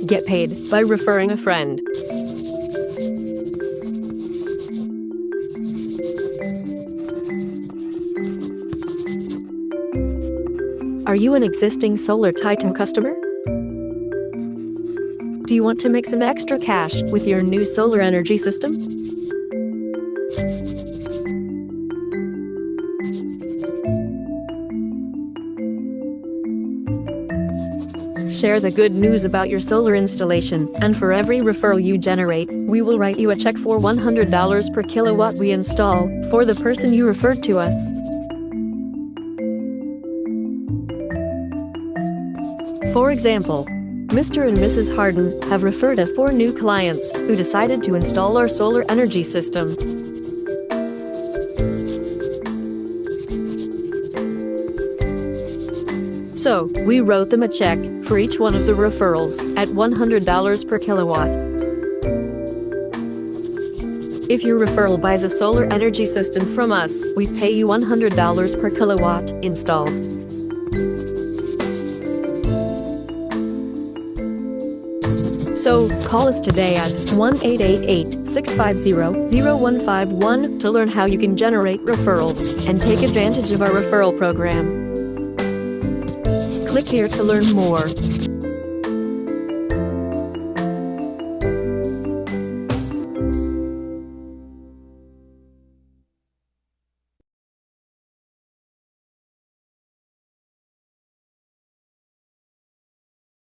Get paid by referring a friend. Are you an existing Solar Titan customer? Do you want to make some extra cash with your new solar energy system? Share the good news about your solar installation, and for every referral you generate, we will write you a check for $100 per kilowatt we install for the person you referred to us. For example, Mr. and Mrs. Hardin have referred us 4 new clients who decided to install our solar energy system. So, we wrote them a check for each one of the referrals at $100 per kilowatt. If your referral buys a solar energy system from us, we pay you $100 per kilowatt installed. So, call us today at 1-888-650-0151 to learn how you can generate referrals and take advantage of our referral program. Click here to learn more.